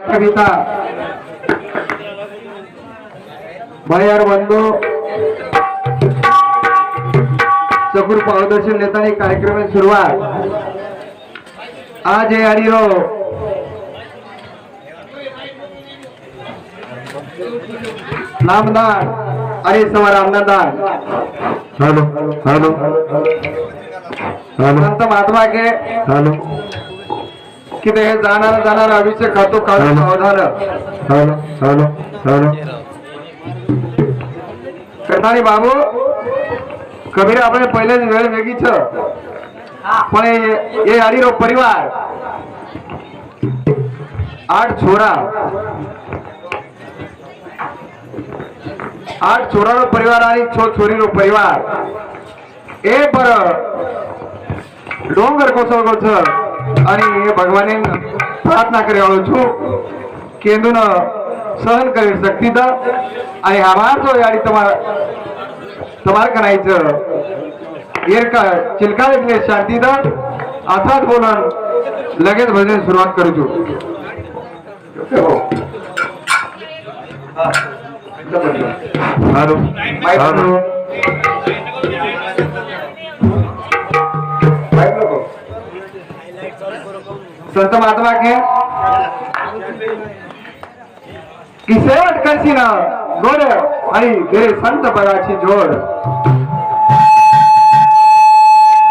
कविता भैयार बंधू सगुर पावदर्शन नेतानी कार्यक्रम में सुरुवात आज है हरिरो नामदार अरे सवार आमदार हेलो हेलो हेलो संत महात्मा के हेलो किती हे जाणार अभिषेक खातो काढून सावधान हेलो हेलो हेलो कथानी बाबू कबीर આપણે પહેલે જ વેળ વેગી છે પણ એ હરીરો પરિવાર 8 છોરાનો પરિવાર અને 6 છોરીનો પરિવાર એ પર ડોંગર કોસળગો છે અને એ ભગવાનને પ્રાર્થના કરી આવ્યો છું કેન્દુનો सहन करी शक्ती द आणि आवाज जो याडी तमार करायचं एरका चिलकाळीतले शांती द अर्थात बोलून लगेच भजन सुरुवात करू हेलो हेलो संत महात्मा के किसेवट करशी ना गोड आणि गेले संत पदाची जोड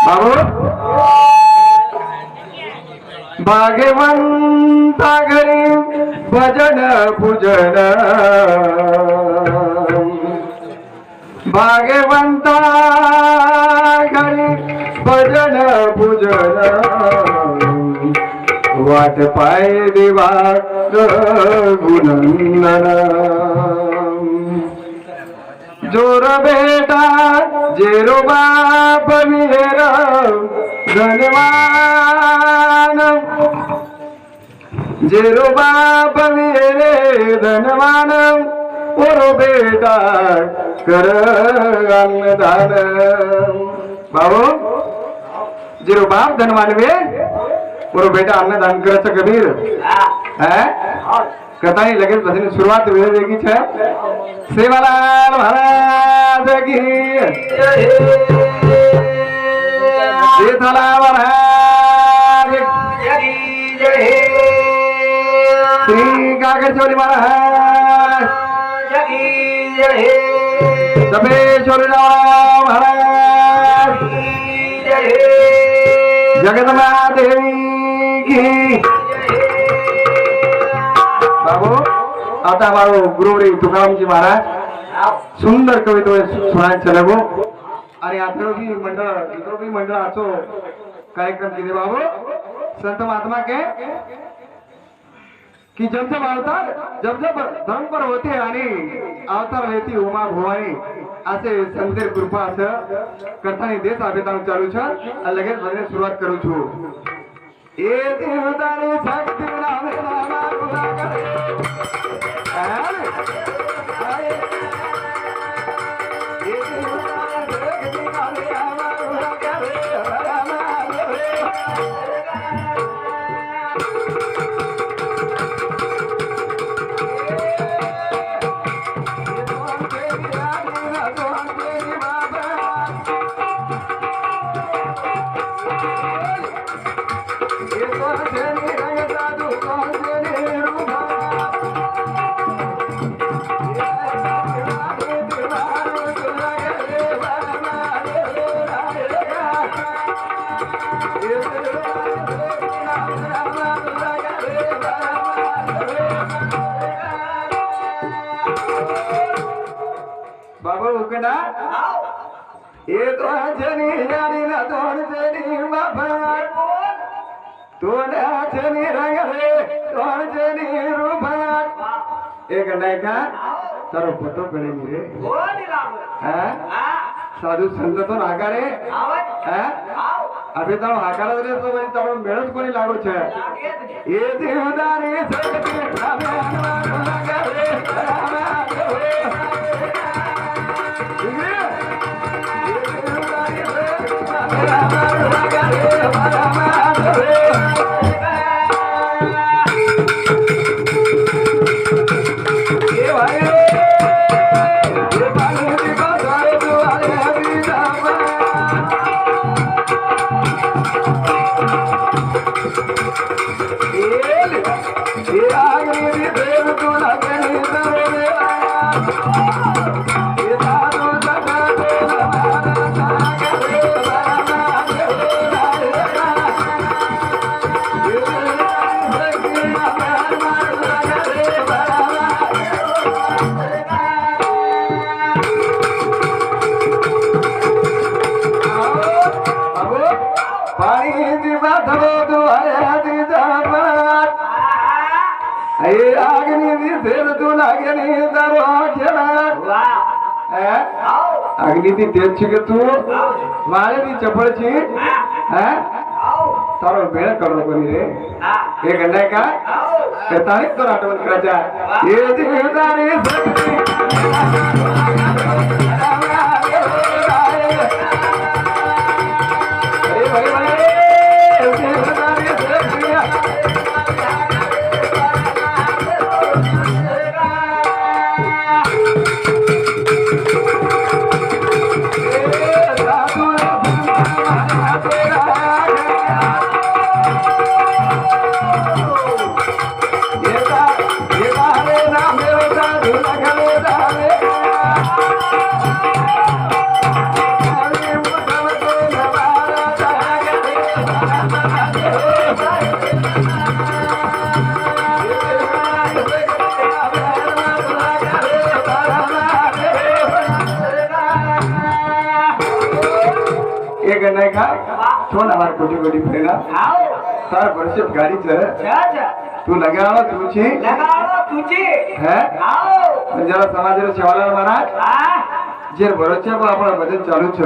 बाबू भाग्यवंता घरी भजन पूजन भाग्यवंता घरी भजन पूजन वाट पाय देवा गुणनंदन जोर बेटा जेरो बाप विहेर धनवान जेरो बाप विहेरे धनवान ओरो बेटा कर अन्नदान बाबू जेरो बाप धनवान वे ओरो बेटा अन्नदान करायचं कबीर कथानी लगेच भजन सुरुवात वेळ वेगळी छे सेवालाल महाराज की जेठालाल महाराज श्री कागेश्वरी महाराज तपेश्वरीराव महाराज जगदम्बा देवी की बाबू आता हमारो गुरुवरी तुकारामजी महाराज सुंदर कविता सुनायला चलगो आणि अथर्वी मंडळ आचो कार्यक्रम केले बाबू संत महात्मा के कि जब जब धर्म पर होते आणि अवतार लेती उमा भवानी असे संतेर कृपा असं करताना देश अभियान चालू छ आणि लगेच भजन सुरुवात करू छु ए देवदारी शक्ती नामे नामा गुना करे बाबा उकना ये तो जनी जानी ना दोन जनी बाबा तोडा जनी रंग रे दोन जनी रूपात एक नाही का तर फोटो कडे रे साधू संत तो नाकारे अभी तो हाकारा रे तो बरी तो मेळच कोणी लागो छे ये देवदारी सकती रामे नाकारे हे आगरी देव तुला कणी दरवे हे दारू जगा तुला पाणी दिवा धरो दुआया दिजाबात हे आगनी दिसेल तुला गेली दरो खेळा अग्नि ती तेजची के तू माळे ती चपळची तारो वेळ करू कोणी रे हे गंडाय का तारीख तर आठवण करायच्या हे जीवदारी शक्ती अरे भाई भाई जीवदारी शक्ती नहीं का छोड़ हमारे कोटी कोटी फरेगा तार वर्षिप गाड़ी चल तू लगावा तुझी है जरा समाज रे शिवालाल महाराज जे भरोसे को आपण भजन चालू छ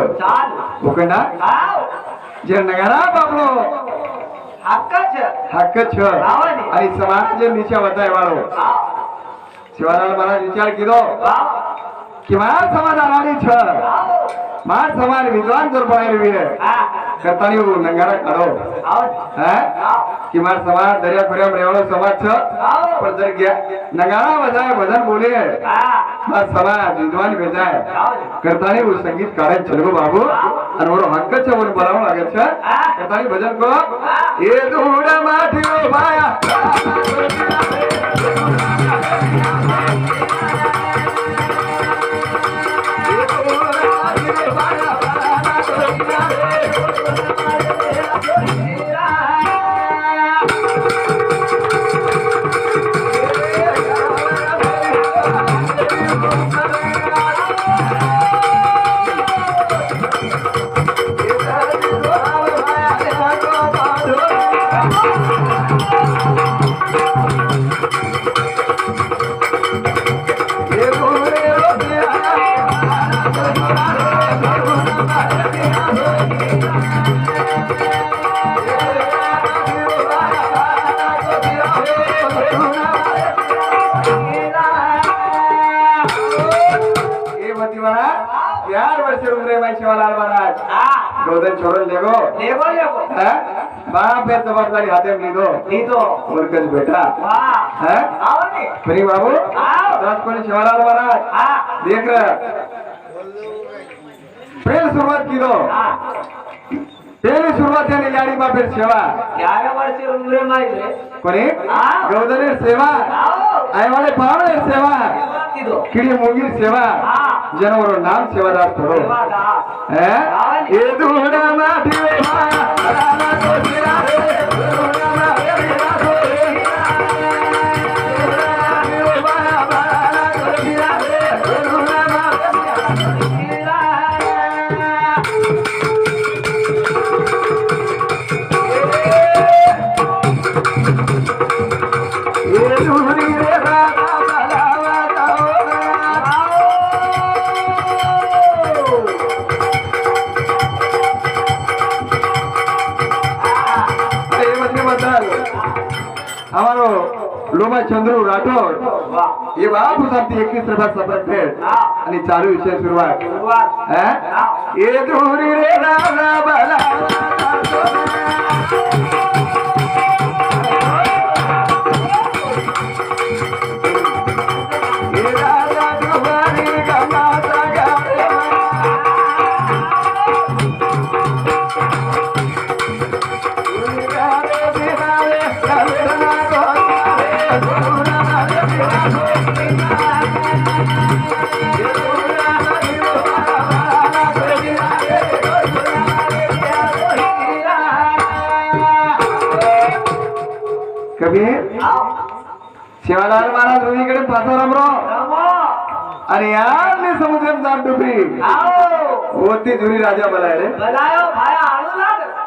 ओकेना जे नगारा बापलो हक्क छ आणि समाज जे नीचे बताय वाळो शिवालाल महाराज विचार किदो कि मार समाज आराडी छ मार समाज विद्वान जर बनायले वीर करतानी वो नंगारा काढो कि मार समाज दरिया खोऱ्या रेवळो समाज छ पण जर गया नगारा बजाय भजन बोले मार समाज विद्वान बेजाय करतानी वो संगीत काढे चलगो बाबू आणि वो हक्क छ वर बोलावं लागेल छ करतानी भजन को ए दूड माठियो माया शिवालाल महाराज गोदन छोड़ लेगो बाप है जवाबदारी हाथे में लीदो मुर्गज बेटा है प्री बाबू राजकोनी शिवालाल महाराज देख रहे पहले शुरुआत की दो पहली शुरुआत यानी यारी बा फिर सेवा यार वर्ष उम्र माइले कोनी गोदन सेवा आए वाले पावले सेवा किड़ी मुंगी सेवा जनवरो नाम सेवादार थोड़ो हैं ये दूड़ा माटी माया राना को सिरा रे दूड़ा माटी राना को माया राना को सिरा रे दूड़ा माटी ये दूरी रे राना बलावा ताओ हमारो लोमा चंद्रू राठोड ये बाप सांगते 21 रुपया सब्जेक्ट है आणि चालू विषय सुरुवात हैं ये दूरी रे राना बला ये राजा दुबारी गमाता गावे दूरी रे बिनाले कलना को कबीर शिवालाल महाराज रोहीकडे पाहतो रामराव आणि यार समुद्रात जात डुबरी होती जुरी राजा मला रे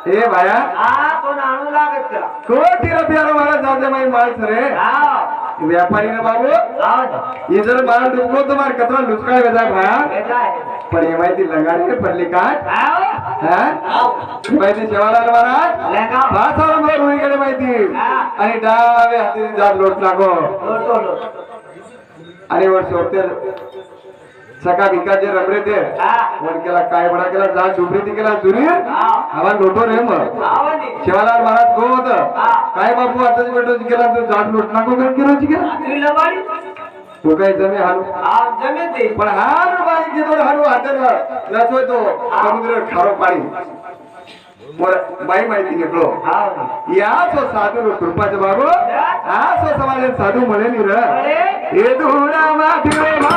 हे भाया कोटी रुपयाला मला जाऊ दे माही माणस रे व्यापारी ना बाबू ये जर माल डुबलो तो मार कतरा लुचकाळ वेजा भाया पण हे माहिती लंगारी पडली काय माहिती शिवालाल महाराज पाहतो रामराव रोहीकडे माहिती आणि डावे हाती जात लोट लागो आणि वर सोडते सका भिकाचे रबरे ते वर केला काय बडा केला जा डुबरी ती केला जुरी हवा लोटो रे मग शिवालाल महाराज गो होत काय बापू आताच बेटो केला तो जात लोट नको कर केलोची केला तो काय जमे हालू पण हाल बाई गेलो हालू हाताला नसोय तो समुद्र खारो पाणी वर बाई माहिती निघलो या सो साधू कृपाचे बाबू हा सो समाज साधू म्हणे नि र हे धुरा माठे मा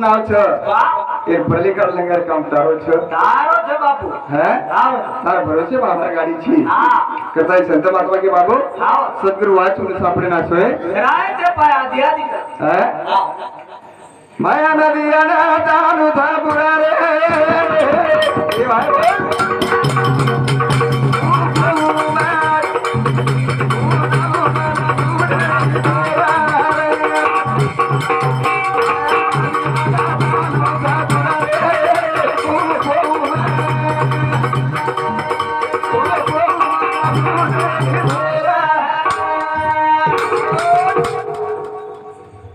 नाव छ एक पल्लीकड लंगर काम तारो छ बापू है तार भरोसे बाबा गाडी छी कसाय संत महात्मा के बाबू सद्गुरु वाच उन सापडे ना सोय राय पाया दिया दिया है माया नदिया ना तानु था बुरा रे ये भाई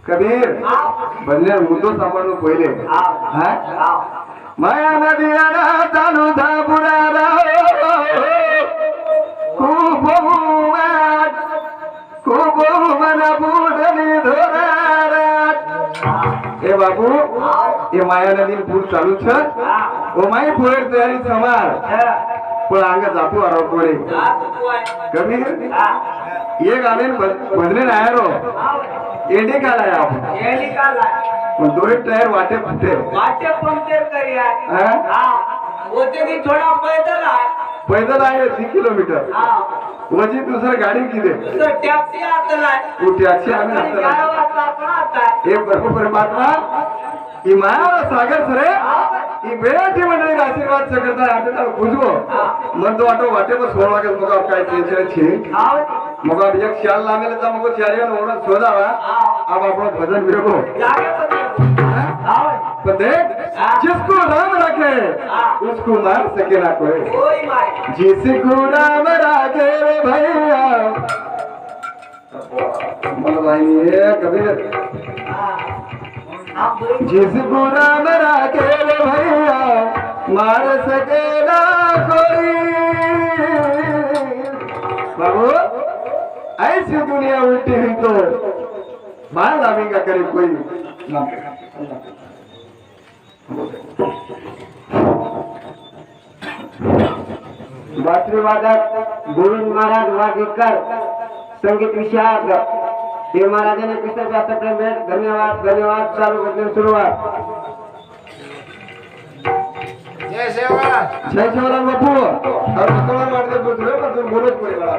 कबीर बनले मुद्दो सांभाळून पहिले माया नदिया ना चालू था बुडारा खूप मना बुडली धोरारात ए बाबू ये माया नदी पूर चालू छ ओ माई पुरेर तयारी समार पण अंग जापू आरो कोरे कबीर ये गाणे बदले नाही रो एडी काला आपण एडी काला पण दोरे टायर वाटे पंक्चर करी आहे होते की थोडा पैदल आहे 3 किलोमीटर वजी दुसरं गाडी किती टॅक्सी आता वो टॅक्सी आम्ही हे परमात्मा ही माया सागर सरे ही बेटी मंडळी आशीर्वाद सगळं आता बुझवो मन तो वाटे पर 16 वागे मग काय टेन्शन छे मग एक ख्याल लावेला तर मग चारियन ओढ शोधावा अब आपण भजन बिरको तो देख जिसको राम रखे उसको मार सके ना कोई जिसको राम रखे रे भैया बोल भाई ये कबीर जिसको राम रखे रे भैया मार सके ना कोई बाबू ऐसी दुनिया उल्टी हुई तो मार लावेगा करे कोई बासरी वादक गोविंद महाराज वागीकर संगीत विशारद हे महाराजांनी पिसर व्यासपीठ भेट धन्यवाद धन्यवाद चालू करते सुरुवात जय शिवराज जय शिवराम बापू और बकवास मारते बोलतोय पण तू बोलत कोणी मला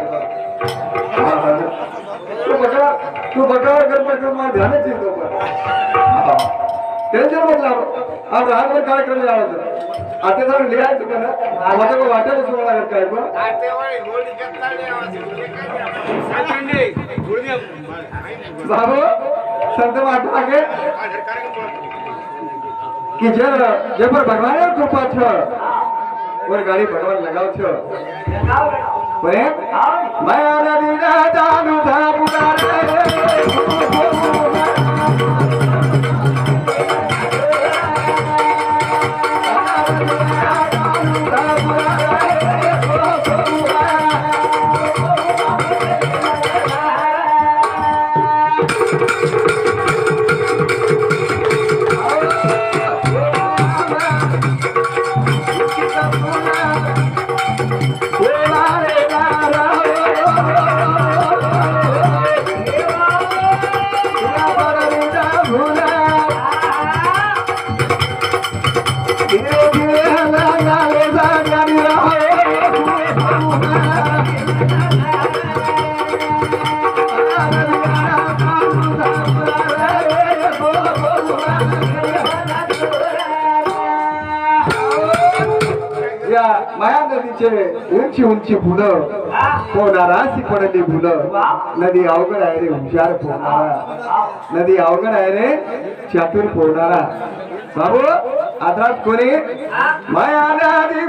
तू बकवास कर पण मला ध्यानच येतो पण टेन्शन मतलब अब रातभर कार्यक्रम लावायचं आता जाऊन लिहायचं का ना माझं काय वाटायला सोडा लागत काय पण बाबू संत वाटू लागे कि जे पर भगवान कृपा छ और गाड़ी भगवान लगाव छ बरे माया नदी ना जानू था माया नदीचे उंची उंची फुलं पोहणारा पडली फुलं नदी अवघड आहे रे हुशार पोहणारा नदी अवघड आहे रे चातुर पोहणारा बाबू आदरात कोणी माया नदी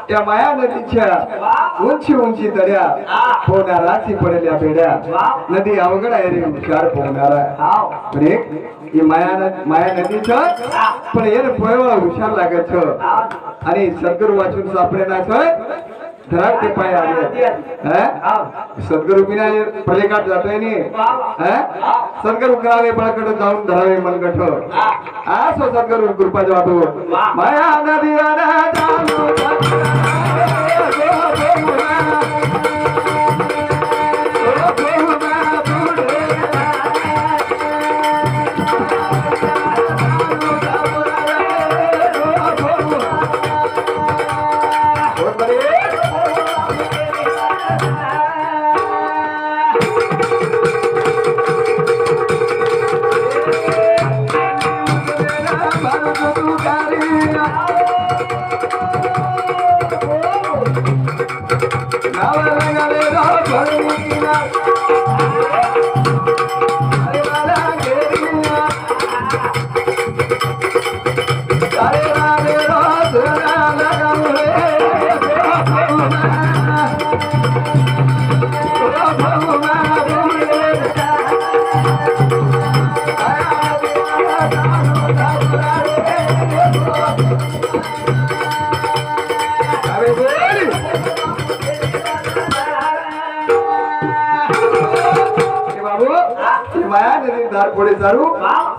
त्या माया नदीच्या उंची उंची दऱ्या पोहणारा पडल्या बेड्या नदी अवघड आहे रे हुशार पोहणारा पण एक ही माया नदीचं पण ये पोहेवा हुशार लागत आणि सद्गुरु वाचून सापडेनाच धराड ते पाय आले सद्गुरु बिना पलीकाट जातोय नी सद्गुरु करावे बळकट जाऊन धरावे मनगठ असो सद्गुरु कृपा वाटू माया नदी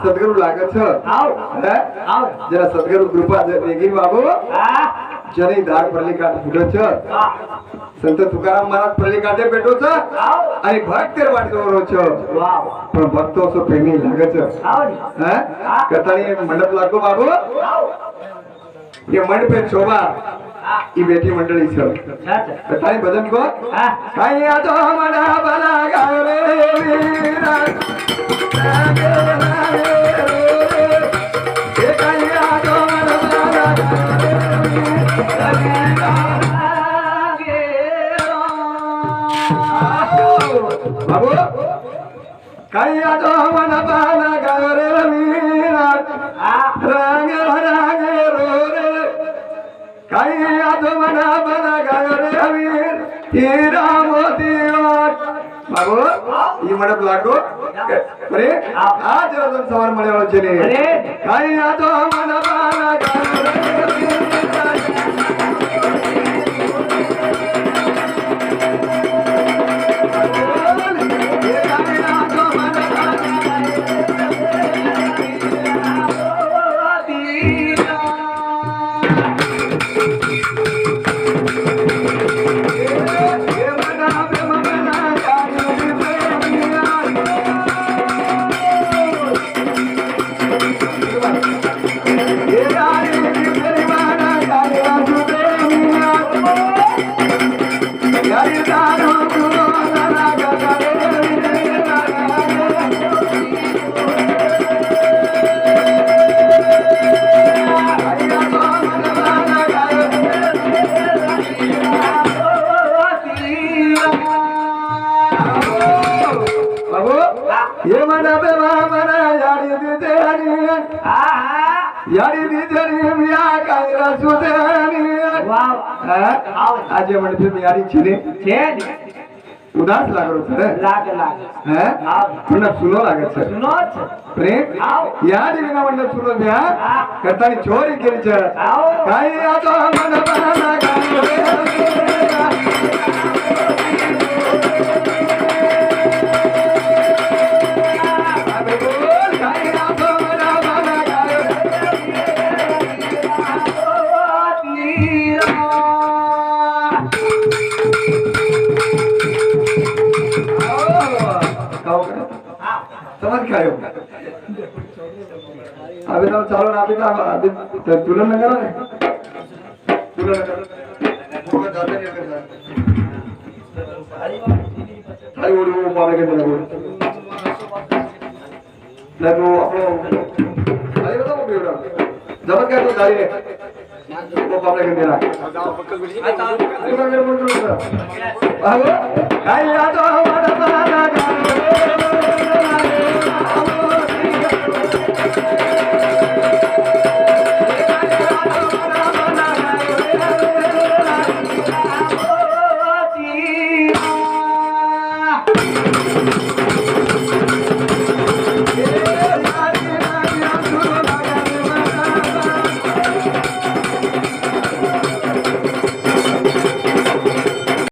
सद्गुरु लागत जरा सद्गुरु कृपा देगी बाबू जनी धार प्रलिकाट फुटच संत तुकाराम महाराज प्रलिकाटे पेटोच आणि भक्त वाटतो पण भक्त असो प्रेमी लागत कथानी मंडप लागतो बाबू ये मंडपे शोभा ही बेटी मंडळी सर ताई भजन को काही तो मना बना गाव रे वीरा रागे रागे रो रे हे काही तो मना बना गाव रे रागे रो बाबू काही तो मना बना गाव रे वीरा रागे रागे रो रे काही आजो मना बना गाव रे वीर हीरा मोती वाट बाबू ही मंडप लागो अरे आज रतन सवार मळ्यावर चले काही आजो मना बना गाव रे वीर ये मना पे मना यारी दीते हनी यारी दीते हनी मिया कायरा सुते हनी आज ये मंडप में यारी छिने उदास लागलो सर हैं पुन्हा सुनो लागत सर प्रेम यारी विना मंडप सुनो द्या करतानी चोरी केली सर काही आतो मन बना समझ खायो अभी तो चालू ना अभी तुलन न करो तुलन वो जाते नहीं करना थाई ओडी वो पावे के ना वो लगो अपनो अरे बताओ बेटा जब क्या तो दाई है वो पावे के देना तुलन मेरे मुंडू सर बाबू काय याद हमारा बना